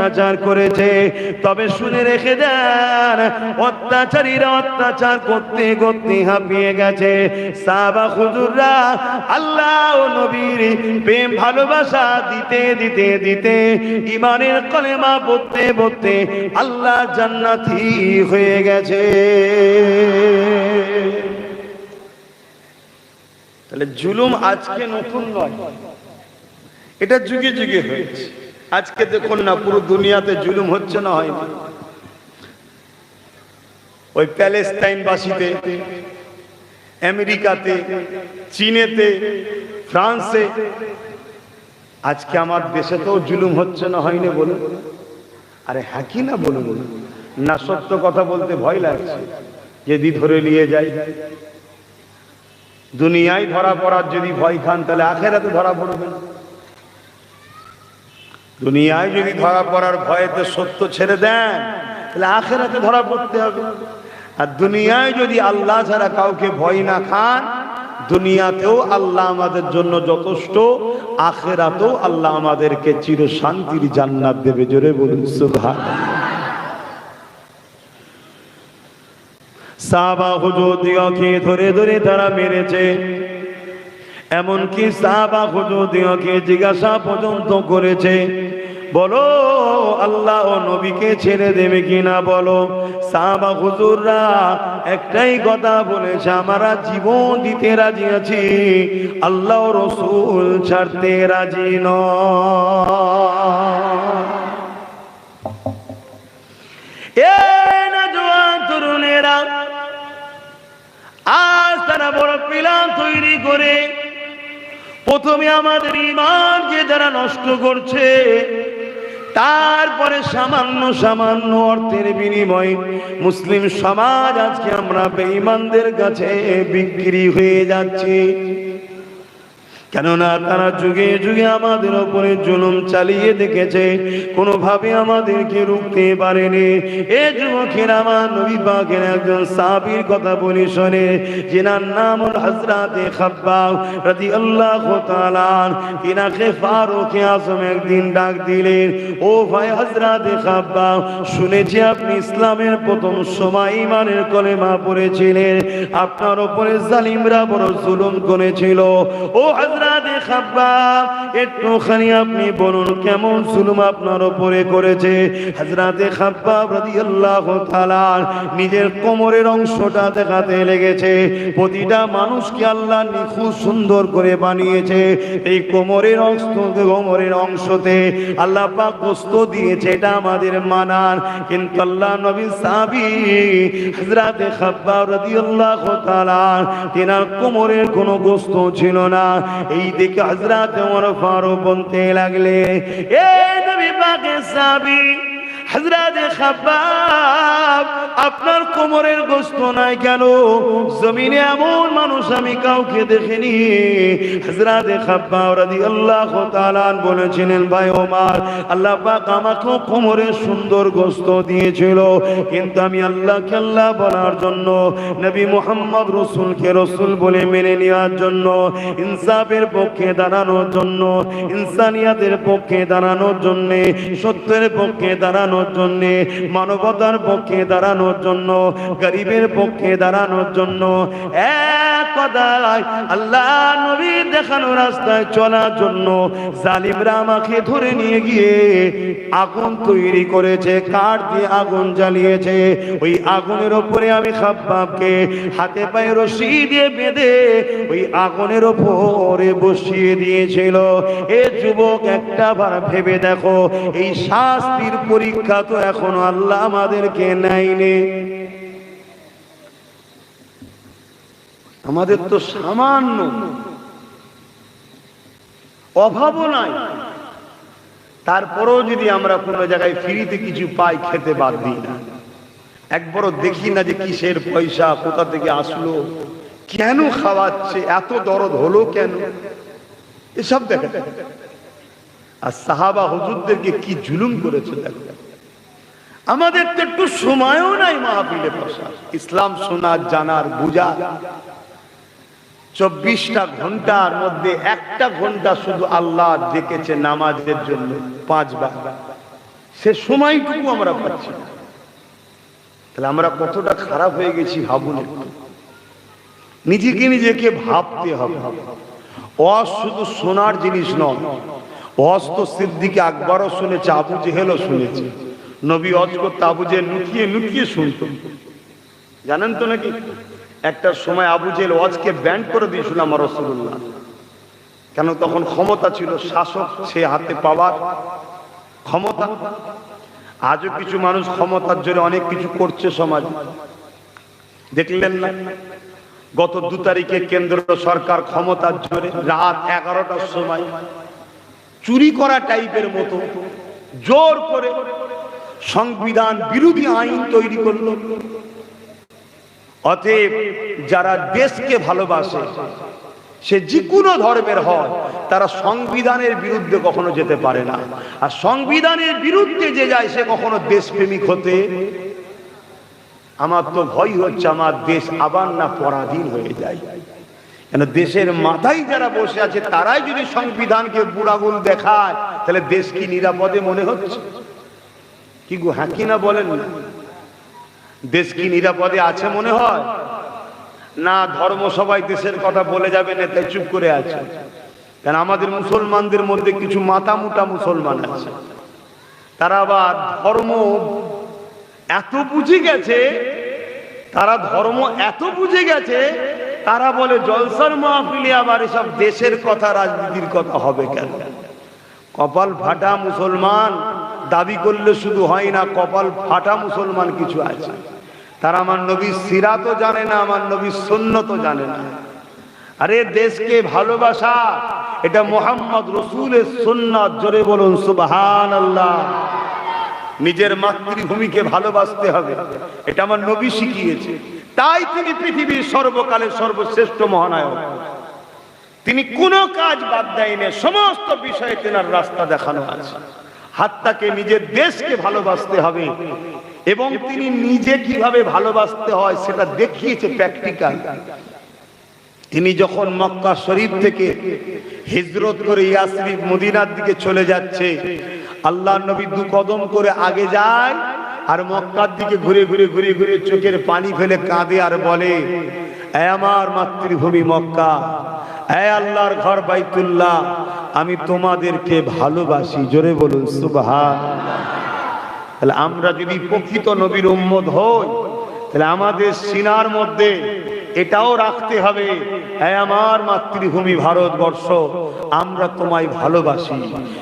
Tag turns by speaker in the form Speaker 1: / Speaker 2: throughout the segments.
Speaker 1: অত্যাচার করেছে। তবে শুনে রেখে দেন, অত্যাচারীরা অত্যাচার করতে করতে হাঁপিয়ে গেছে। সাহাবা হুজুররা আল্লাহ ও নবীর প্রেম ভালোবাসা দিতে দিতে দিতে ঈমানের কলেমা পড়তে পড়তে আল্লাহ জান্নাতি হয়ে গেছে। তাহলে জুলুম আজকে নতুন নয়, এটা যুগে যুগে হয়েছে। আজকে দেখুন না, পুরো দুনিয়াতে জুলুম হচ্ছে না হয়নি? ওই প্যালেস্টাইনবাসীতে, আমেরিকাতে, চীনেতে, ফ্রান্সে, আজকে আমার দেশে তো জুলুম হচ্ছে না হয়নি বলুন? আরে হ্যাঁ কি না বলুন? না সত্য কথা বলতে ভয় লাগছে, যদি ধরে নিয়ে যায়। দুনিয়ায় ধরা পড়ার যদি ভয় খান, তাহলে আখেরাতে ধরা পড়বেন। দুনিয়ায় যদি ধরা পড়ার ভয়েতে সত্য ছেড়ে দেন, তাহলে আখেরাতে ধরা পড়তে হবে। আর দুনিয়ায় যদি আল্লাহ ছাড়া কাউকে ভয় না খান, দুনিয়াতেও আল্লাহ আমাদের জন্য যথেষ্ট, আখেরাতেও আল্লাহ আমাদেরকে চির শান্তির জান্নাত দেবে। জোরে বলুন সুবহানাল্লাহ। সাহাবা হুজুরদিওকে ধরে ধরে তারা মেরেছে। এমনকি সাহাবা হুজুরদিওকে জিজ্ঞাসা পর্যন্ত করেছে, বলো আল্লাহ ও নবীকে ছেড়ে দেবে কিনা বলো। সাহাবা হুজুররা একটাই কথা বলেছে, আমরা জীবন দিতে রাজি আছি, আল্লাহ ও রাসূল ছাড়তে রাজি নয়। তরুণেরা আজ তারা বড় প্ল্যান তৈরি করে প্রথমে আমাদের ঈমানকে যারা নষ্ট করছে, তারপরে সামান্য সামান্য অর্থের বিনিময়ে মুসলিম সমাজ আজকে আমরা বেঈমানদের কাছে বিক্রি হয়ে যাচ্ছি। কেননা তারা যুগে যুগে আমাদের উপরে জুলুম চালিয়ে দেখেছে, কোনোভাবে আমাদেরকে রুখতে পারেনি। এ যুবকের আমার নবী পাকের একজন সাহাবীর কথা বলি শোনে, যিনার নাম হযরতে খাব্বাব রাদিয়াল্লাহু তাআলা। তিনাকে ফারুক আযম একদিন ডাক দিলেন, ও ভাই হযরতে খাব্বাব, শুনেছি আপনি ইসলামের প্রথম সময় ঈমানের কলেমা পড়েছিলেন, আপনার উপরে জালিমরা বড় জুলুম করেছিল। ও হযরতে খাব্বাব, একটুখানি আপনি বলুন কেমন জুলুম আপনার উপরে করেছে। হযরতে খাব্বাব রাদিয়াল্লাহু তাআলা নিজের কোমরের অংশটা দেখাতে লেগেছে। প্রতিটা মানুষকে আল্লাহ নিখুঁত সুন্দর করে বানিয়েছে। এই কোমরের অংশতে আল্লাহ পাক গোশত দিয়েছে, এটা আমাদের মানার। কিন্তু আল্লাহ নবী সাহাবী হযরতে খাব্বাব রাদিয়াল্লাহু তাআলা, তিনার কোমরের কোনো গোশত ছিল না। এই দেখে হযরতে ওমর ফারুক বলতে লাগলে, এ নবী পাকের সাহাবী হযরতে খাব্বাব, আপনার কোমরের গোশত নাই কেন? জমিনে এমন মানুষ আমি কাউকে দেখিনি। হযরতে খাব্বাব রাদিয়াল্লাহু তাআলা বলেছিলেন, ভাই ওমর, আল্লাহ পাক আমাকে কোমরের সুন্দর গোশত দিয়েছিল, কিন্তু আমি আল্লাহকে আল্লাহ বলার জন্য, নবী মুহাম্মদ রাসূলকে রাসূল বলে মেনে নেওয়ার জন্য, ইনসাফের পক্ষে দাঁড়ানোর জন্য, ইনসানিয়াতের পক্ষে দাঁড়ানোর জন্য, সত্যের পক্ষে দাঁড়ানোর জন্য, মানবতার পক্ষে দাঁড়ানোর জন্য, গরিবের পক্ষে দাঁড়ানোর জন্য, এক কথায় আল্লাহ নবীর দেখানো রাস্তায় চলার জন্য জালিমরা আমাকে ধরে নিয়ে গিয়ে আগুন তৈরি করেছে, কাঠ দিয়ে আগুন জ্বালিয়েছে। ওই আগুনের উপরে আমি খাব্বাবকে হাতে পায়ে রশি দিয়ে বেঁধে ওই আগুনের উপরে বসিয়ে দিয়েছিল। এ যুবক, একটা বার ভেবে দেখো, এই শাস্তির পরীক্ষা তো এখনো আল্লাহ আমাদেরকে নেয়নি। আমাদের তো সামান্য অভাবও নাই, তারপরেও যদি আমরা কোনো জায়গায় ফ্রিতে কিছু পাই, খেতে বাদ দিই না। একবারও দেখি না যে কিসের পয়সা, কোথা থেকে আসলো, কেন খাওয়াচ্ছে, এত দরদ হলো কেন, এসব দেখা। আর সাহাবা হুজুরদেরকে কি জুলুম করেছে দেখো। আমাদের তো একটু সময়ও নাই মাহফিলে বসা, ইসলাম শোনার, জানার, বুঝার। 24টা ঘন্টার মধ্যে 1টা ঘন্টা শুধু আল্লাহ ডেকেছে নামাজের জন্য 5 বার। সে সময়টুকু আমরা পাচ্ছি না। তাহলে আমরা কতটা খারাপ হয়ে গেছি ভাবুন একটু। নিজেকে ভাবতে হবে। ওয়াজ শুধু শোনার জিনিস নয়, ওয়াজ তো সিদ্দিক আকবরও শুনেছে, আবু জেহেলও শুনেছে। নবী ওয়াজ করতে আবু জেহেল লুকিয়ে লুকিয়ে শুনত, জানেন তো নাকি? একটা সময় আবু জেহেল ওয়াজকে ব্যান করে দিয়েছিল আমার রাসূলুল্লাহ। কেন? তখন ক্ষমতা ছিল, শাসক সে হাতে পাওয়ার ক্ষমতা। আজও কিছু মানুষ ক্ষমতার জোরে অনেক কিছু করছে সমাজ, দেখলেন না? গত 2 তারিখে কেন্দ্র সরকার ক্ষমতার জোরে রাত 11টার সময় চুরি করা টাইপের মতো জোর করে সংবিধান বিরোধী আইন তৈরি করলো। অতএব যারা দেশকে ভালোবাসে, সে যে কোনো ধর্মের হয়, তারা সংবিধানের বিরুদ্ধে কখনো যেতে পারে না। আর সংবিধানের বিরুদ্ধে যে যায় সে কখনো দেশপ্রেমিক হতে। আমার তো ভয় হচ্ছে আমার দেশ আবার না পরাধীন হয়ে যায়। কেন? দেশের মাথায় যারা বসে আছে তারাই যদি সংবিধানকে বুড়াগুল দেখায়, তাহলে দেশ কি নিরাপদে মনে হচ্ছে? কি গো, হ্যাঁ কি না বলেন না? দেশ কি নিরাপদে আছে মনে হয়? না ধর্মসভায় দেশের কথা বলে যাবে, নেতাই চুপ করে আছে। কেন? আমাদের মুসলমানদের মধ্যে কিছু মাথা মোটা মুসলমান আছে, তারা আবার ধর্ম এত বুঝে গেছে, তারা ধর্ম এত বুঝে গেছে, তারা বলে জলসার মাহফিলে আবার এসব দেশের কথা রাজনীতির কথা হবে কেন? কপাল ফাটা মুসলমান দাবি করলে শুধু হয় না, কপাল ফাটা মুসলমান কিছু আছে। তারা আমার নবীর সিরাতও জানে না, আমার নবীর সুন্নতও জানে না। আরে দেশকে ভালোবাসা এটা মুহাম্মদ রাসূলের সুন্নাত। জোরে বলুন সুবহানাল্লাহ। নিজের মাতৃভূমিকে ভালোবাসতে হবে, এটা আমার নবী শিখিয়েছে। তাই তিনি পৃথিবীর সর্বকালের সর্বশ্রেষ্ঠ মহানায়ক। তিনি কোনো কাজ বাদ দেয়নি, সমস্ত বিষয়ে তেনার রাস্তা দেখানো আছে। হাত্তাকে নিজের দেশকে ভালোবাসতে হবে, এবং তিনি নিজে কিভাবে ভালোবাসতে হয় সেটা দেখিয়েছে প্র্যাকটিক্যাল। তিনি যখন মক্কা শরীফ থেকে হিজরত করে ইয়াসরিব মদিনার দিকে চলে যাচ্ছে, আল্লাহ নবী 2 কদম করে আগে যায় আর মক্কার দিকে ঘুরে ঘুরে ঘুরে ঘুরে চোখের পানি ফেলে কাঁদে আর বলে, এ আমার মাতৃভূমি মক্কা, এ আল্লাহর ঘর বাইতুল্লাহ, আমি তোমাদেরকে ভালোবাসি। জোরে বলুন সুবহানাল্লাহ। তাহলে আমরা যদি প্রকৃত নবীর উম্মত হই, তাহলে আমাদের সিনার মধ্যে এটাও রাখতে হবে, হে আমার মাতৃভূমি ভারতবর্ষ, আমরা তোমায় ভালোবাসি।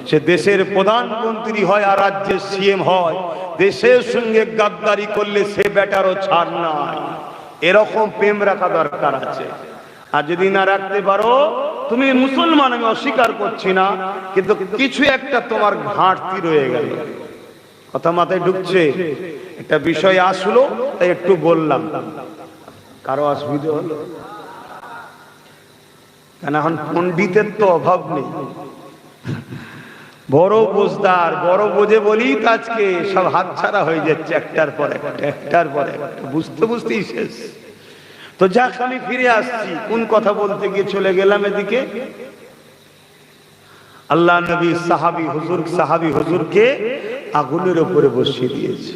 Speaker 1: সে দেশের প্রধানমন্ত্রী হয় আর রাজ্যের সিএম হয়, দেশের সঙ্গে গাদ্দারি করলে সে বেটারও ছাড় নাই। এরকম প্রেম রাখা দরকার আছে। আর যদি না রাখতে পারো, তুমি মুসলমান, আমি অস্বীকার করছি না, কিন্তু কিছু একটা তোমার ঘাটতি রয়ে গেল। কথা মাথায় ঢুকছে? একটা বিষয় আসলো তাই একটু বললাম। কারো অসুবিধা হলো? কেন? এখন পণ্ডিতের তো অভাব নেই, বড় বোঝদার, বড় বোঝে বলি তো আজকে সব হাতছাড়া হয়ে যাচ্ছে একটার পর একটার পর একটা, বুঝতে বুঝতেই শেষ। তো যাক, আমি ফিরে আসছি। কোন কথা বলতে গিয়ে চলে গেলাম এদিকে। আল্লাহ নবী সাহাবী হুজুরকে আগুনের উপরে বসিয়ে দিয়েছে।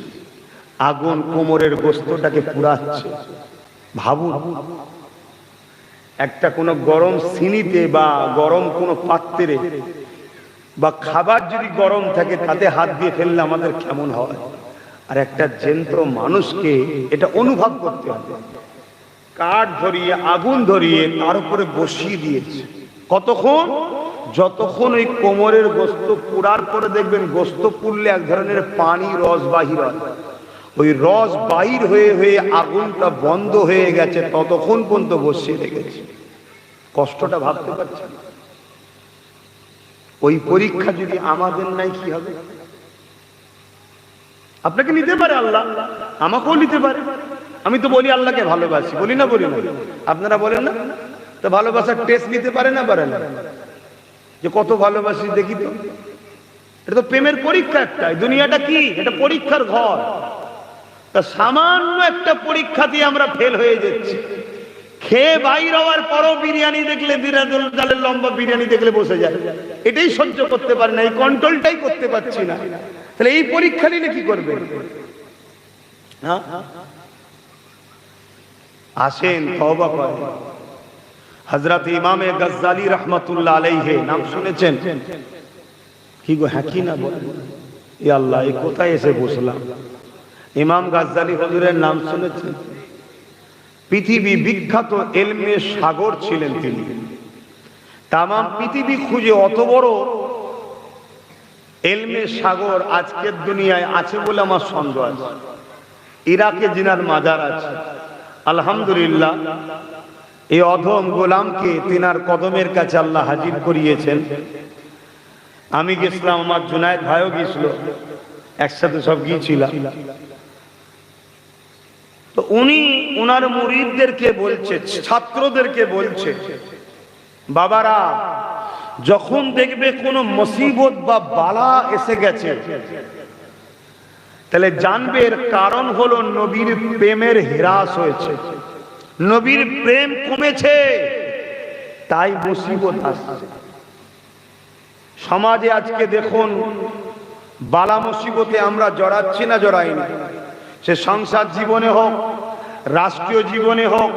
Speaker 1: আগুন কোমরের গোশতটাকে পুড়াচ্ছে। ভাবুন, একটা কোনো গরম সিনিতে বা গরম কোনো পাত্রে বা খাবার যদি গরম থাকে তাতে হাত দিয়ে ফেললে আমাদের কেমন হয়? আর একটা জ্যান্ত মানুষকে এটা অনুভব করতে হবে। কাঠ ধরিয়ে আগুন ধরিয়ে তার উপরে বসিয়ে দিয়েছে। কতক্ষণ? যতক্ষণ ওই কোমরের গোশত পুড়ার পরে দেখবেন গোশত পুড়লে এক ধরনের পানি রস বাহির হয়, ওই রস বাহির হয়ে হয়ে আগুনটা বন্ধ হয়ে গেছে, ততক্ষণ পর্যন্ত বসিয়ে রেখেছে। কষ্টটা ভাবতে পারছেন? ওই পরীক্ষা যদি আমাদের নাই কি হবে? আপনাকে নিতে পারে আল্লাহ, আমাকেও নিতে পারে। আমি তো বলি আল্লাহকে ভালোবাসি, বলি না? বলি না? আপনারা বলেন না? তো ভালোবাসার টেস্ট নিতে পারে না? পারে না? যে কত ভালোবাসি দেখি তো। এটা তো প্রেমের পরীক্ষা একটা। দুনিয়াটা কি? এটা পরীক্ষার ঘর। তা সামান্য একটা পরীক্ষাতে আমরা ফেল হয়ে যাচ্ছি। খেয়ে বাইর হওয়ার পরও বিরিয়ানি দেখলে, বিরাজুল লম্বা বিরিয়ানি দেখলে বসে যায়। এটাই সহ্য করতে পারি না, এই কন্ট্রোলটাই করতে পারছি না। তাহলে এই পরীক্ষা নিলে কি করবে? হ্যাঁ, আসেন তওবা করেন। হযরত ইমামে গজ্জালী রাহমাতুল্লাহ আলাইহি নাম শুনেছেন? কি গো, হ্যাঁ কি না বলেন? এ আল্লাহ, এই কোথায় এসে বসলাম। ইমাম গজ্জালী হুজুরের নাম শুনেছেন? পৃথিবী বিখ্যাত ইলমের সাগর ছিলেন তিনি। তাম পৃথিবী খুঁজে অত বড় ইলমের সাগর আজকের দুনিয়ায় আছে বলে আমার সন্দেহ আছে। ইরাকে জিনার মাজার আছে, আলহামদুলিল্লাহ এই অধম গোলামকে তিনার কদমের কাছে আল্লাহ হাজির করিয়েছেন। আমি গেছিলাম, আমার জুনায়েদ ভাইও গিয়েছিল, একসাথে সব গিয়েছিলাম। তো উনি ওনার মুরিদদেরকে বলছে, ছাত্রদেরকে বলছে, বাবারা যখন দেখবে কোনো মুসিবত বা বালা এসে গেছে, তাহলে জানবে এর কারণ হলো নবীর প্রেমের হ্রাস হয়েছে, নবীর প্রেম কমেছে, তাই মুসিবত আসছে। সমাজে আজকে দেখুন বালা মুসিবতে আমরা জড়াচ্ছি না জড়াইনি, সে সংসার জীবনে হোক, রাষ্ট্রীয় জীবনে হোক,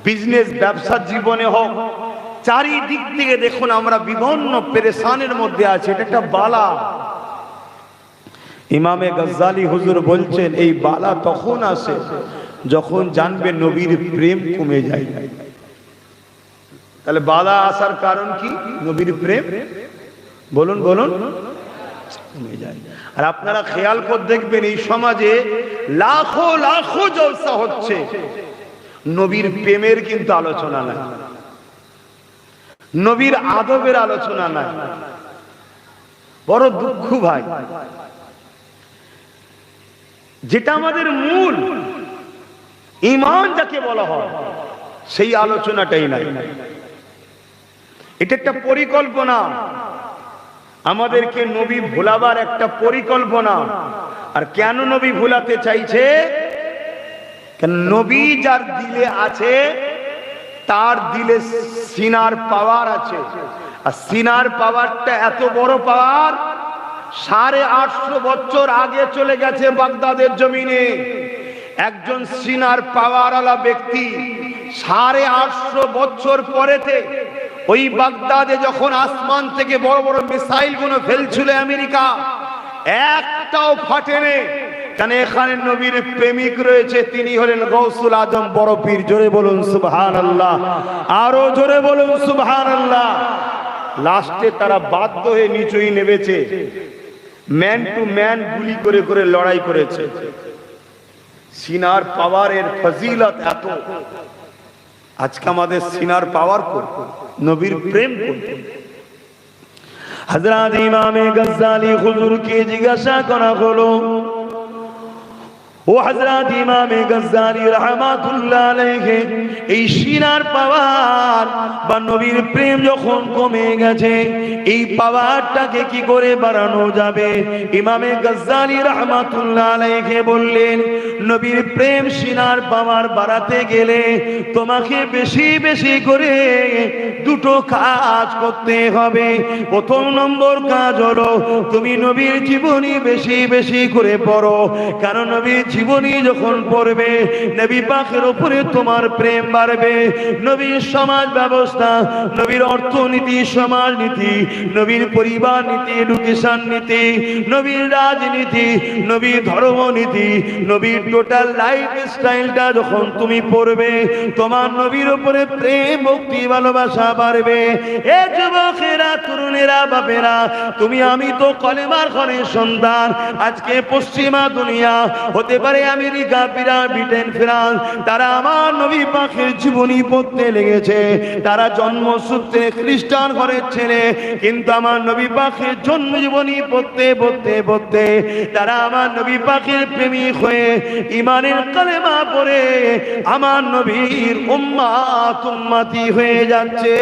Speaker 1: বিজনেস ব্যবসার জীবনে হোক, চারিদিক থেকে দেখুন আমরা বিভিন্ন পেরেশানের মধ্যে আছি। এটা একটা বালা। ইমামে গজ্জালী হুজুর বলছেন এই বালা তখন আসে যখন জানবে নবীর প্রেম কমে যায়। তাহলে বালা আসার কারণ কি? নবীর প্রেম বলুন বলুন কমে যায়। আর আপনারা খেয়াল করে দেখবেন এই সমাজে লাখো লাখো জলসা হচ্ছে, নবীর প্রেমের কিন্তু আলোচনা নাই, নবীর আদবের আলোচনা নাই। বড় দুঃখ ভাই, যেটা আমাদের মূল ঈমান যাকে বলা হয় সেই আলোচনাটাই নাই। এটা একটা পরিকল্পনা, আমাদেরকে নবী ভোলাবার একটা পরিকল্পনা। আর কেন নবী ভুলাতে চাইছে? কেন নবী যার দিলে আছে তার দিলে সিনার পাওয়ার আছে, আর সিনার পাওয়ারটা এত বড় পাওয়ার, 850 বছর আগে চলে গেছে বাগদাদের জমিনে একজন সিনার পাওয়ারওয়ালা ব্যক্তি। 850 বছর পরেতে ওই বাগদাদে যখন আসমান থেকে বড় বড় মিসাইল গুলো ফেলছিল আমেরিকা, একটাও ফাটেনি। কেন? এখানে নবীর প্রেমিক রয়েছে, তিনি হলেন গৌসুল আজম বড় পীর। জোরে বলুন সুবহানাল্লাহ, আরো জোরে বলুন সুবহানাল্লাহ। লাস্টে তারা বাধ্য হয়ে নিচুই নেমেছে, ম্যান টু ম্যান গুলি করে করে লড়াই করেছে। সিনার পাওয়ারের ফজিলত এত, আজকে আমাদের সিনার পাওয়ার করব, নবীর প্রেম করব। হযরত ইমামে গজ্জালী হুজুরকে জিজ্ঞাসা করা হলো, ও হযরত ইমামে গজ্জালী রাহমাতুল্লাহ আলাইহি, এই সিনার পাওয়ার বা নবীর প্রেম যখন কমে গেছে, এই পাওয়ারটাকে কি করে বাড়ানো যাবে? ইমামে গজ্জালী রাহমাতুল্লাহ আলাইহি বললেন, নবীর প্রেম সিনার পাওয়ার বাড়াতে গেলে তোমাকে বেশি বেশি করে দুটো কাজ করতে হবে। প্রথম নম্বর কাজ হলো তুমি নবীর জীবনী বেশি বেশি করে পড়ো। কারণ নবীর জীবনী যখন পড়বে, নবী পাকের উপরে তোমার প্রেম বাড়বে। নবীর সমাজ ব্যবস্থা, নবীর অর্থনীতি, সমাজনীতি, নবীর পরিবার নীতি, এডুকেশন নীতি, নবীর রাজনীতি, নবীর ধর্মনীতি, নবীর টোটাল লাইফ স্টাইলটা যখন তুমি পড়বে, তোমার নবীর উপরে প্রেম, ভক্তি, ভালোবাসা বাড়বে। এ যুবকেরা, তরুণেরা, বাপেরা, তুমি আমি তো কলেমার ঘরের সন্তান। আজকে পশ্চিমা দুনিয়া, হতে পারে আমেরিকা, ব্রিটেন, ফ্রান্স, তারা আমার নবী পাকের জীবনী পড়তে লেগেছে। তারা জন্মসূত্রে খ্রিস্টান ঘরের ছেলে, কিন্তু আমার নবী পাকের জন্ম জীবনী পড়তে পড়তে পড়তে তারা আমার নবী পাকের প্রেমিক হয়ে ঈমানের কালেমা পড়ে আমার নবীর উম্মাত উম্মতি হয়ে যাচ্ছে।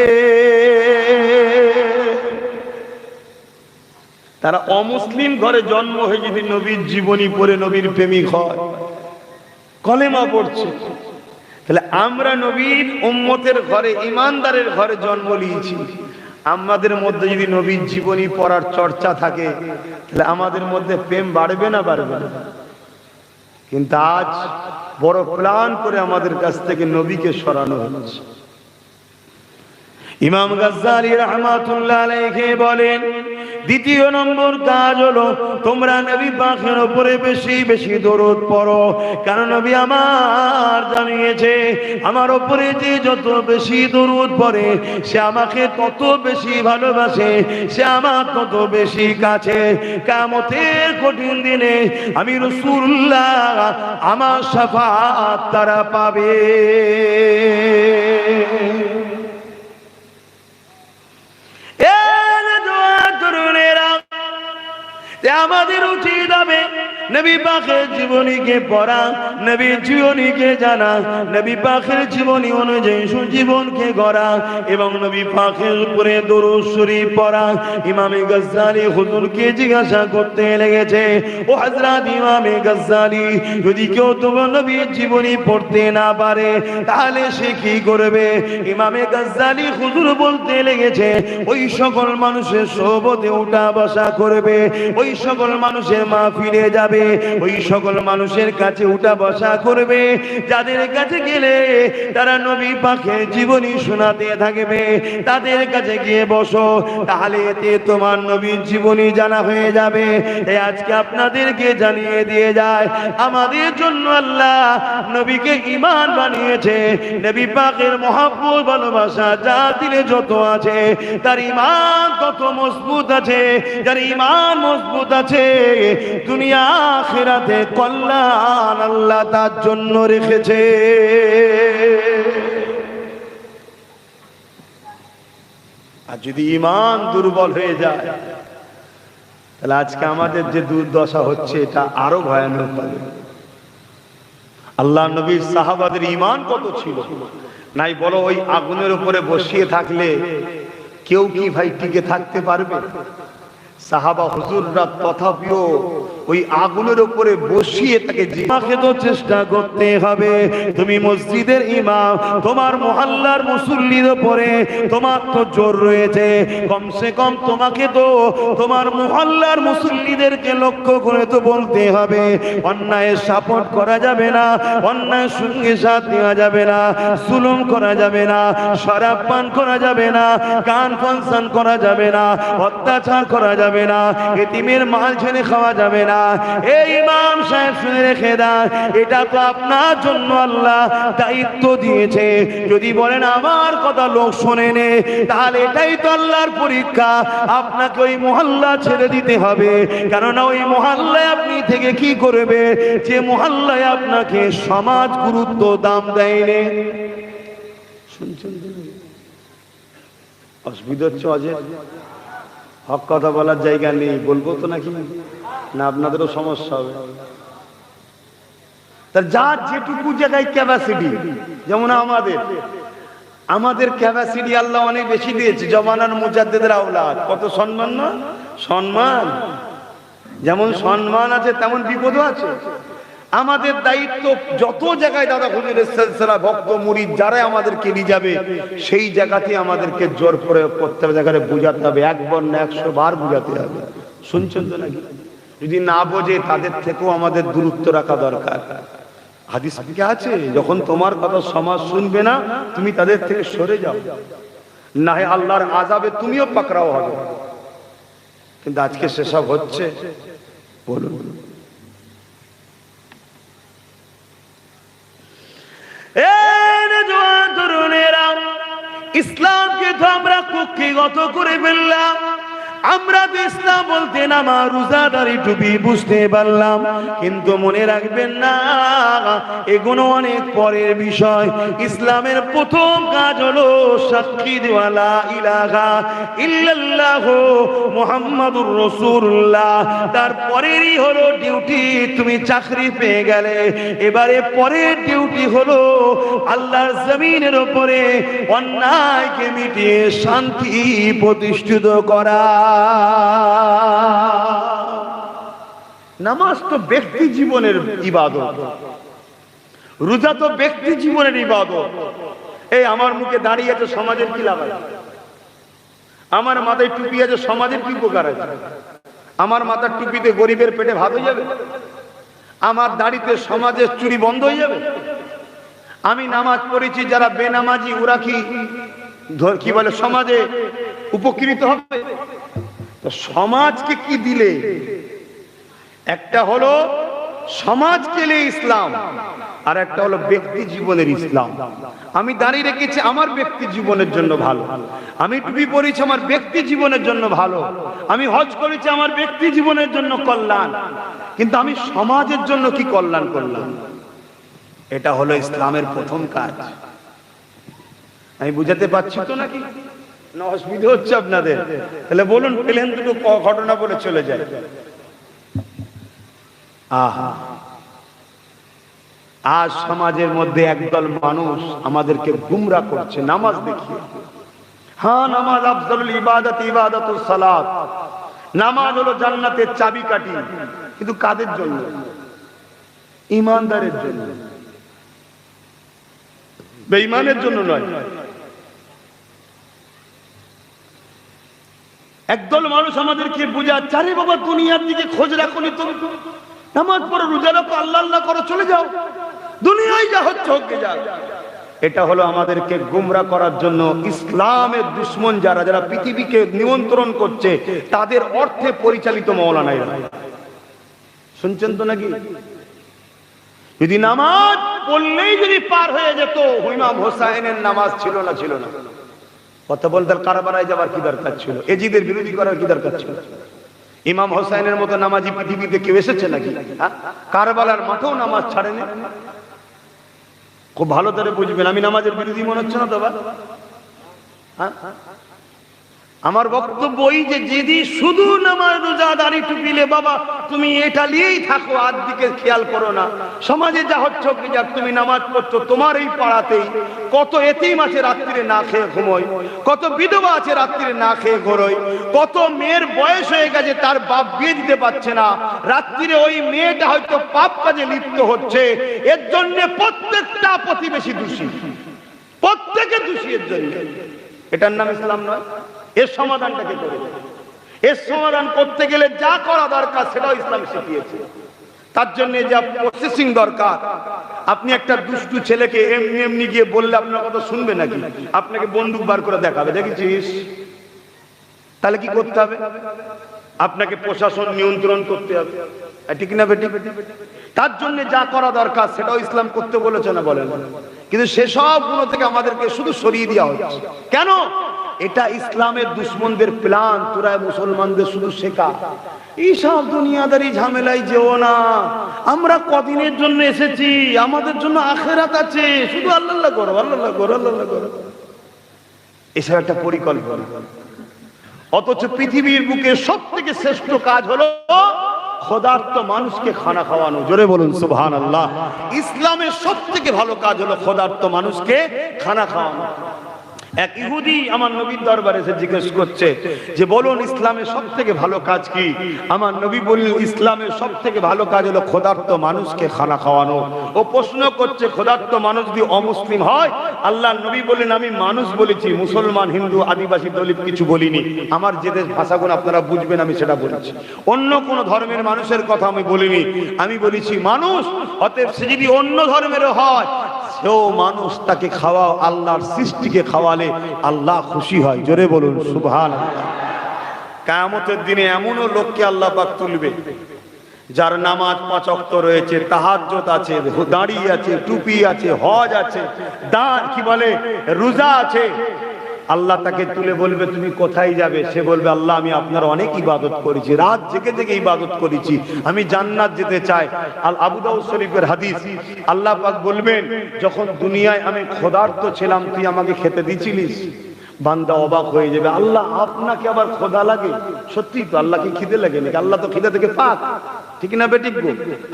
Speaker 1: তারা অমুসলিম ঘরে জন্ম হয়ে যদি নবীর জীবনী পড়ে নবীর প্রেমিক হয়, কলেমা পড়ছে, তাহলে আমরা নবীর উম্মতের ঘরে, ইমানদারের ঘরে জন্ম নিয়েছি। আমাদের মধ্যে যদি নবীর জীবনী পড়ার চর্চা থাকে তাহলে আমাদের মধ্যে প্রেম বাড়বে না বাড়বে না? কিন্তু আজ বড় প্ল্যান করে আমাদের কাছ থেকে নবীকে সরানো হচ্ছে। ইমাম গাজ্জালী রাহমাতুল্লাহ আলাইহি বলেন, দ্বিতীয় নম্বর কাজ হলো তোমরা নবী পাকের উপরে বেশি বেশি দরুদ পড়ো। কারণ নবী আমার জানিয়েছে, আমার উপরে যে যত বেশি দরুদ পড়ে সে আমাকে তত বেশি ভালোবাসে, সে আমার তত বেশি কাছে। কিয়ামতের কঠিন দিনে আমি রাসূলুল্লাহ আমার শাফাআত তারা পাবে। আমাদের উচিত হবে নবী পাকের জীবনীকে পড়া, নবীর জীবনীকে জানা, নবী পাকের জীবনী অনুযায়ী জীবনকে গড়া এবং নবী পাকের উপরে দরুদ শরীফ পড়া। ইমামে গাজ্জালী হুজুরকে জিজ্ঞাসা করতে লেগেছে, ও হযরত ইমামে গাজ্জালী, যদি কেউ তোমার নবীর জীবনী পড়তে না পারে তাহলে সে কি করবে? ইমামে গাজ্জালী হুজুর বলতে লেগেছে, ওই সকল মানুষের সোহবতে উঠা বসা করবে, ওই সকল মানুষের মাহফিলে যাবে, ওই সকল মানুষের কাছে উঠা বসা করবে যাদের কাছে গেলে তারা নবী পাকের জীবনী শোনাতে থাকবে। তাদের কাছে গিয়ে বসো, তাহলে এতে তোমার নবীর জীবনী জানা হয়ে যাবে। তাই আজকে আপনাদেরকে জানিয়ে দিয়ে যায়, আমাদের জন্য আল্লাহ নবীকে ঈমান বানিয়েছে। নবী পাকের মহব্বত ভালোবাসা যা দিলে যত আছে, তার ঈমান তত মজবুত আছে। যার ঈমান মজবুত আছে, দুনিয়া আখিরাতে কল্যাণ আল্লাহ তার জন্য রেখেছে। আর যদি ঈমান দুর্বল হয়ে যায় তাহলে আজকে আমাদের যে দুর্দশা হচ্ছে এটা আরো ভয়ানক হবে। আল্লাহ নবীর সাহাবাদের ঈমান কত ছিল নাই বলো? ওই আগুনের উপরে বসিয়ে থাকলে কেউ কি ভাই টিকে থাকতে পারবে? সাহাবা হুজুররা তথাপিও ওই আগুনের উপরে বসিয়ে তাকে জিমাকে তো চেষ্টা করতে হবে। তুমি মসজিদের ইমাম, তোমার মহল্লার মুসল্লির উপরে তোমার তো জোর রয়েছে, কমসে কম তোমাকে তো তোমার মহল্লার মুসল্লিদেরকে লক্ষ্য করে তো বলতে হবে। অন্যায়ের সাপোর্ট করা যাবে না, অন্যায়ের সঙ্গে সাথ দেওয়া যাবে না, জুলুম করা যাবে না, শরাব পান করা যাবে না, গান ফাংশন করা যাবে না, অত্যাচার করা যাবে না, এতিমের মাল ছেড়ে খাওয়া যাবে না। এই ইমাম সাহেব শুনে রেখে দেন, এটা তো আপনার জন্য আল্লাহ দায়িত্ব দিয়েছে। যদি বলেন আমার কথা লোক শোনে নে, তাহলে এটাই তো আল্লাহর পরীক্ষা। আপনাকে ওই মহল্লা ছেড়ে দিতে হবে, কেননা ওই মহল্লায় আপনি থেকে কি করবে যে মহল্লায় আপনাকে সমাজ গুরুত্ব দাম দেয়নি। শুনছেন অসুবিধা হচ্ছে? অজয় হক কথা বলার জায়গা নেই, বলবো তো নাকি না? আপনাদেরও সমস্যা হবে। তার যার যেটুকু জায়গায় ক্যাপাসিটি, যেমন আমাদের ক্যাপাসিটি আল্লাহ অনেক বেশি দিয়েছে। জমানার মুজাদ্দিদের আওলাদ, কত সম্মান না? সম্মান যেমন সম্মান আছে তেমন বিপদও আছে। আমাদের দায়িত্ব যত জায়গায় দাদা হুজুরের সিলসিলা ভক্ত মুরিদ যারা আমাদেরকে নিয়ে যাবে সেই জায়গাতে আমাদেরকে জোর প্রয়োগ করতে হবে, জায়গায় বুঝাতে হবে, একবার না 100 বার বুঝাতে হবে। শুনছেন তো নাকি? যদি না বোঝে তাদের থেকেও আমাদের দূরত্ব রাখা দরকার। হাদিস কি আছে, যখন তোমার কথা সমাজ শুনবে না তুমি তাদের থেকে সরে যাও, না হয় আল্লাহর আযাবে তুমিও পাকড়াও হবে। কিন্তু আজকে সেসব হচ্ছে? বলুন। ইসলামকে তো আমরা কুক্ষিগত করে ফেললাম। আমরা তো ইসলাম বলতে নামাজ রোজা দাড়ি টুপি বুঝতে পারলাম, কিন্তু মনে রাখবেন না এগুলো অনেক পরের বিষয়। ইসলামের প্রথম কাজ হলো সাক্ষী দেওয়া লা ইলাহা ইল্লাল্লাহ মুহাম্মাদুর রাসূলুল্লাহ। তারপরেরই হলো ডিউটি, তুমি চাকরি পেয়ে গেলে এবারে পরের ডিউটি হলো আল্লাহর জমিনের উপরে অন্যায়কে মিটিয়ে শান্তি প্রতিষ্ঠিত করা। নামাজ তো ব্যক্তি জীবনের ইবাদত, রোজা তো ব্যক্তি জীবনের ইবাদত। এই আমার মুখে দাঁড়িয়ে আছে সমাজের কি লাগায়? আমার মাথায় টুপি আছে, সমাজের কি উপকার আছে? আমার মাথার টুপিতে গরিবের পেটে ভাত হয়ে যাবে? আমার দাড়িতে সমাজের চুরি বন্ধ হয়ে যাবে? আমি নামাজ পড়েছি, যারা বেনামাজি ওরা কি বলে সমাজে উপকৃত হবে? তো সমাজকে কি দিলে? একটা হলো সমাজকে নিয়ে ইসলাম, আর একটা হলো ব্যক্তি জীবনের ইসলাম। আমি দাঁড়িয়ে রেখেছি আমার ব্যক্তি জীবনের জন্য ভালো, আমি টুপি পরেছি আমার ব্যক্তি জীবনের জন্য ভালো, আমি হজ করেছি আমার ব্যক্তি জীবনের জন্য কল্যাণ, কিন্তু আমি সমাজের জন্য কি কল্যাণ করলাম? এটা হলো ইসলামের প্রথম কাজ। আমি বুঝাতে পারছি তো নাকি? না অসুবিধা হচ্ছে আপনাদের? তাহলে বলুন, প্লেন দুটো ঘটনা বলে চলে যায়। আহা, আজ সমাজের মধ্যে একদল মানুষ আমাদেরকে গুমরাহ করছে নামাজ দেখিয়ে। হ্যাঁ, নামাজ আফজালুল ইবাদত, ইবাদাতুস সালাত। নামাজ হলো জান্নাতের চাবিকাঠি, কিন্তু কাদের জন্য? ঈমানদারের জন্য, বেঈমানের জন্য নয়। একদল মানুষ আমাদেরকে বুঝাচ্ছে, আরে বাবা দুনিয়ার দিকে খোঁজ রাখুনি, তুমি নামাজ পড়ো, রোজা রাখো, আল্লাহ আল্লাহ করো, চলে যাও, দুনিয়ায় যা হচ্ছে হোক যাও। এটা হলো আমাদেরকে গুমরাহ করার জন্য ইসলামের দুশমন যারা যারা পৃথিবীকে নিয়ন্ত্রণ করছে, তাদের অর্থে পরিচালিত মাওলানারা। শুনছেন তো নাকি? যদি নামাজ পড়লেই যদি পার হয়ে যেত, ইমাম হোসাইনের নামাজ ছিল না? ছিল না। কথা বলতে কারবালায় যাবার কি দরকার ছিল? এজিদের বিরোধী করার কি দরকার ছিল? ইমাম হোসাইনের মতো নামাজি পৃথিবীতে কেউ এসেছে নাকি? কারবালার মাঠেও নামাজ ছাড়েনি। খুব ভালো করে বুঝবেন, আমি নামাজের বিরোধী মনে হচ্ছে না তো? আমার বক্তব্য ওই যে যদি শুধু নামাজ রোজা দাড়ি টুপিলে বাবা তুমি এটা নিয়েই থাকো, আর দিকে খেয়াল করো না, সমাজে যা হচ্ছে যাক, তুমি নামাজ পড়ছো, তোমার এই পাড়াতেই কত এতিম আছে রাত্রিরে না খেয়ে ঘুমোয়, কত বিধবা আছে রাত্রিরে না খেয়ে ঘোরোয়, কত মেয়ের বয়স হয়ে গেছে তার বাপ বিয়ে দিতে পারছে না, রাত্রিরে ওই মেয়েটা হয়তো পাপ কাজে লিপ্ত হচ্ছে, এর জন্য প্রত্যেকটা প্রতিবেশী দোষী, প্রত্যেকে দোষী এর জন্য। এটার নাম ইসলাম নয়। এর সমাধানটাকে করে, এর সমাধান করতে গেলে যা করা দরকার সেটাও ইসলাম শিখিয়েছে। তার জন্য যা প্রসেসিং দরকার, আপনি একটা দুষ্টু ছেলেকে এমনি এমনি গিয়ে বললে আপনার কথা শুনবে নাকি? আপনাকে বন্দুক বার করে দেখাবে, দেখেছিস? তাহলে কি করতে হবে? আপনাকে প্রশাসন নিয়ন্ত্রণ করতে হবে, ঠিক না বেটি? তার জন্য যা করা দরকার সেটাও ইসলাম করতে বলেছে না বলেন? কিন্তু সেসব গুলো থেকে আমাদেরকে শুধু সরিয়ে দেওয়া হচ্ছে। কেন? এটা ইসলামের দুশমনদের প্ল্যান। তোরা মুসলমানদের শুধু শেখা, এইসব দুনিয়াদারি ঝামেলায় যেও না, আমরা কদিনের জন্য এসেছি, আমাদের জন্য আখিরাত আছে, শুধু আল্লাহ আল্লাহ করো, আল্লাহ আল্লাহ করো, আল্লাহ আল্লাহ করো, এসব একটা পরিকল্পনা। অথচ পৃথিবীর বুকে সবথেকে শ্রেষ্ঠ কাজ হলো ক্ষুধার্ত মানুষকে খানা খাওয়ানো। জোরে বলুন সুবহানাল্লাহ। ইসলামের সবথেকে ভালো কাজ হলো ক্ষুধার্ত মানুষকে খানা খাওয়ানো। এক ইহুদি আমার নবীর দরবারে এসে জিজ্ঞেস করছে যে বলুন ইসলামের সবথেকে ভালো কাজ কি? আমার নবী বললেন ইসলামের সবথেকে ভালো কাজ হলো ক্ষুধার্ত মানুষকে খানা খাওয়ানো। ও প্রশ্ন করছে ক্ষুধার্ত মানুষ যদি অমুসলিম হয়? আল্লাহর নবী বললেন আমি মানুষ বলেছি, মুসলমান, হিন্দু, আদিবাসী, দলিত কিছু বলিনি। আমার যে দেশ ভাষাগুলো আপনারা বুঝবেন আমি সেটা বলেছি, অন্য কোন ধর্মের মানুষের কথা আমি বলিনি। আমি বলেছি মানুষ। অতএব সে যদি অন্য ধর্মেরও হয় সেও মানুষ, তাকে খাওয়াও, আল্লাহর সৃষ্টিকে খাওয়ালে আল্লাহ খুশি হয়। জোরে বলুন সুবহানাল্লাহ। কিয়ামতের দিনে এমনও লোককে আল্লাহ পাক তুলবে যার নামাজ 5 ওয়াক্ত রয়েছে, তাহাজ্জুদ আছে, দাড়ি আছে, টুপি আছে, হজ আছে, কি বলে রোজা আছে। আল্লাহ তাকে তুলে বলবে তুমি কোথায় যাবে? সে বলবে আল্লাহ আমি আপনার অনেক ইবাদত করেছি, রাত জেগে জেগে ইবাদত করেছি, আমি জান্নাত যেতে চাই। আল আবু দাউদ শরীফের হাদিস, আল্লাহ পাক বলবেন যখন দুনিয়ায় আমি ক্ষুধার্ত ছিলাম তুই আমাকে খেতে দিয়েছিলিস? বান্দা অবাক হয়ে যাবে, আল্লাহ আপনাকে আবার ক্ষুধা লাগে? সত্যি তো, আল্লাহকে খিদে লাগে নাকি? আল্লাহ তো খিদে থেকে পাক, ঠিক না বেটিক?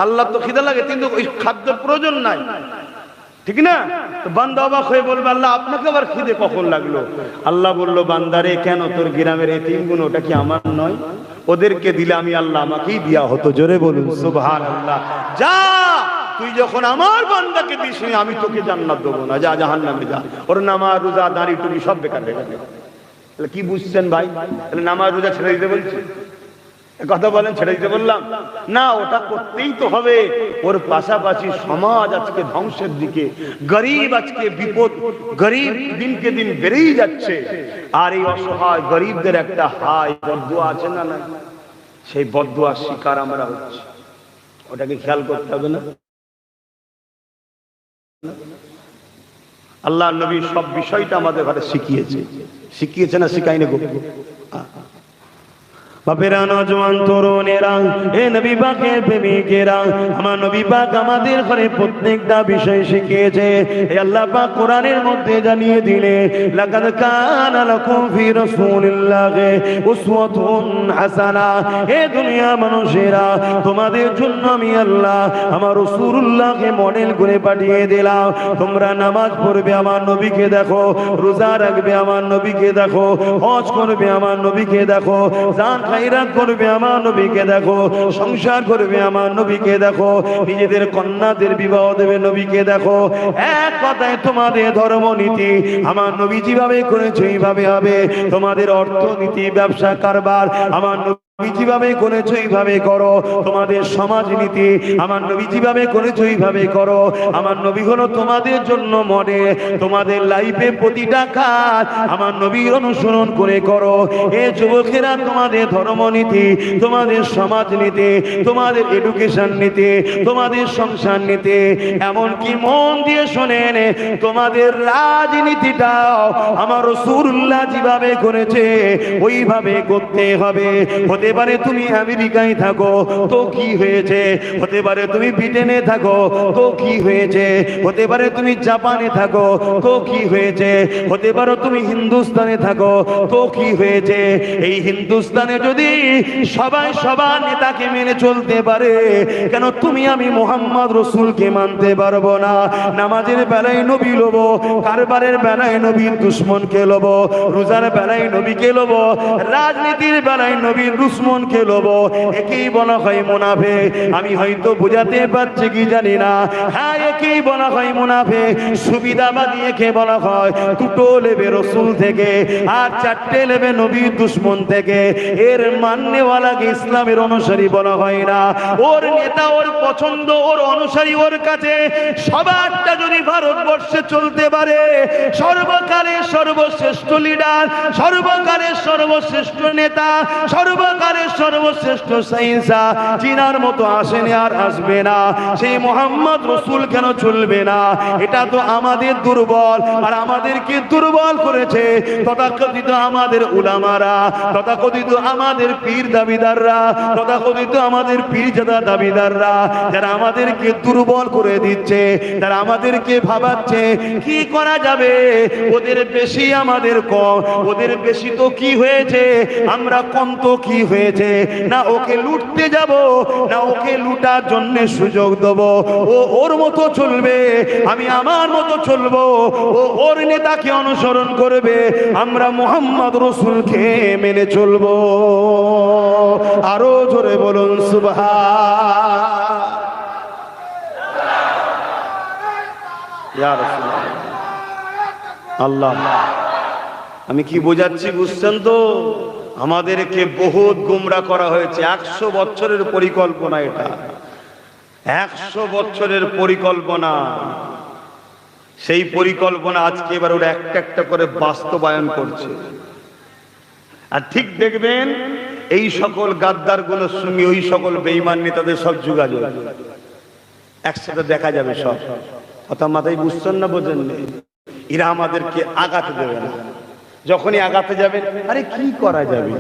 Speaker 1: আল্লাহ তো খিদে লাগে কিন্তু ওই খাদ্যের প্রয়োজন নাই, ঠিক না? তো বান্দা অবাক হয়ে বলবে আল্লাহ আপনাকে আবার খিদে কখন লাগলো? আল্লাহ বললো বান্দারে কেন তোর গ্রামের এতিমগুলো ওটা কি আমার নয়? ওদেরকে দিলে আমি আল্লাহ আমাকেই দেয়া হতো। জোরে বলুন সুবহানাল্লাহ। যা, তুই যখন আমার বান্দাকে দিস আমি তোকে জান্নাত দেবো না, যা জাহান্নামে যা। ওর নামাজ রোজা দাড়ি টুপি সব বেকার হয়ে গেল। তাহলে কি বুঝছেন ভাই? তাহলে নামাজ রোজা ছেড়ে দিতে বলছে? কথা বলেন, ছেড়ে দিতে বললাম না, ওটা করতেই তো হবে। ওর পাশাপাশি সমাজ আজকে ধ্বংসের দিকে, গরিব আজকে বিপদ, গরিব দিনকে দিন বেড়েই যাচ্ছে। আর এই অসহায় গরিবদের একটা হাই বদদুয়া আছে না, না সেই বদদুয়ার শিকার আমরা হচ্ছি। ওটাকে খেয়াল করতে হবে না? আল্লাহ নবী সব বিষয়টা আমাদের ঘরে শিখিয়েছে না শিখাইনি গো? বাপেরা, নজওয়ান তরুণেরা, এ নবী পাকের প্রেমিকেরা, আমার নবী পাক আমাদের ঘরে প্রত্যেকটা বিষয় শিখিয়েছে। এই আল্লাহ পাক কোরআনের মধ্যে জানিয়ে দিলে, লাকাদ কানা লাকুম ফি রাসূলিল্লাহি উসওয়াতুন হাসানা। এ দুনিয়া মানুষেরা, তোমাদের জন্য আমি আল্লাহ আমার রাসূলুল্লাহকে মডেল করে পাঠিয়ে দিলাম। তোমরা নামাজ পড়বে, আমার নবীকে দেখো, রোজা রাখবে, আমার নবীকে দেখো, হজ করবে, আমার নবীকে দেখো, জান খায়রাত করবে, আমার নবীকে দেখো, সংসার করবে, আমার নবীকে দেখো, নিজেদের কন্যাদের বিবাহ দেবে, নবীকে দেখো। এক কথায় তোমাদের ধর্মনীতি আমার নবী যেভাবে করেছে এইভাবে হবে। তোমাদের অর্থনীতি, ব্যবসা কারবার আমার নবী যেভাবে করেছো এইভাবে করো। তোমাদের সমাজনীতি আমার নবী যেভাবে করেছো এইভাবে করো। আমার নবী হলো তোমাদের জন্য মডেল। তোমাদের লাইফে প্রতিটা কাজ আমার নবীর অনুসরণ করে করো। এ যুবকেরা, তোমাদের ধর্মনীতি, তোমাদের সমাজনীতি, তোমাদের এডুকেশন নীতি, তোমাদের সংসার নীতি, এমনকি মন দিয়ে শোনেন, তোমাদের রাজনীতিটাও আমার রাসূলুল্লাহ যেভাবে করেছে ওইভাবে করতে হবে। হতে পারে তুমি আমেরিকায় থাকো তো কি হয়েছে, হতে পারে তুমি ব্রিটেনে থাকো তো কি হয়েছে, হতে পারে তুমি জাপানে থাকো তো কি হয়েছে, হতে পারো তুমি হিন্দুস্তানে থাকো তো কি হয়েছে। এই হিন্দুস্তানে যদি সবাই সবার নেতাকে মেনে চলতে পারে, কেন তুমি আমি মুহাম্মদ রাসূলকে মানতে পারবো না? নামাজের বেলায় নবী লোবো, কারবারের বেলায় নবীর দুশমনকে লোবো, রোজার বেলায় নবীকে লোবো, রাজনীতির বেলায় নবীর দুশমনকে লোবো। একেই বলা হয় মুনাফিক। আমি হয়তো বুঝাতে পারছি কি জানি না, হ্যাঁ একেই বলা হয় মুনাফিক। সুবিধাবাদী একে বলা হয়, দুটো লেবে রাসূল থেকে আর চারটে লেবে নবীর দুশমন থেকে। এর মাননেওয়ালাকে ইসলামের অনুসারী বলা হয় না। ওর নেতা, ওর পছন্দ, ওর অনুসারী ওর কাছে সবারটা যদি ভারতবর্ষে চলতে পারে, সর্বকালের সর্বশ্রেষ্ঠ লিডার, সর্বকালের সর্বশ্রেষ্ঠ নেতা, সর্বকালের সর্বশ্রেষ্ঠ সাইন্সা চিনার মতো আসেনি আর আসবে না, সেই মুহাম্মদ রাসূল কেন চলবে না? এটা তো আমাদের দুর্বল, আর আমাদেরকে দুর্বল করেছে তথাকথিত আমাদের উলামারা, তথাকথিত আমাদের পীর দাবিদাররা, তথাকথিত আমাদের পীরজাদা দাবিদাররা, যারা আমাদেরকে দুর্বল করে দিচ্ছে, যারা আমাদেরকে ভাবাচ্ছে কি করা যাবে, ওদের বেশি আমাদের কম, ওদের বেশি তো কি হয়েছে, আমরা কম তো কি হয়েছে। না ওকে লুটতে যাব, না ওকে লুটার জন্য সুযোগ দেব। ও ওর মতো চলবে, আমি আমার মতো চলবো। ও ওর নেতাকে অনুসরণ করবে, আমরা মুহাম্মদ রাসূলকে মেনে চলবো। আরো জোরে বলুন সুবহান। ইয়া রাসূলুল্লাহ, আল্লাহ, আমি কি বোঝাচ্ছি বুঝছেন তো? আমাদেরকে বহুত গুমরা করা হয়েছে। 100 বছরের পরিকল্পনা এটা, 100 বছরের পরিকল্পনা। সেই পরিকল্পনা আজকে এবার ওরা একটা একটা করে বাস্তবায়ন করছে। আর ঠিক দেখবেন এই সকল গাদ্দারগুলোর সঙ্গে ওই সকল বেঈমান নেতাদের সব যোগাযোগ একসাথে দেখা যাবে। সব কথা মাথায় বুঝছেন না, বোঝেন? এরা আমাদেরকে আগাতে দেবে না। যখনই আগাতে যাবে, আরে কি করা যাবে,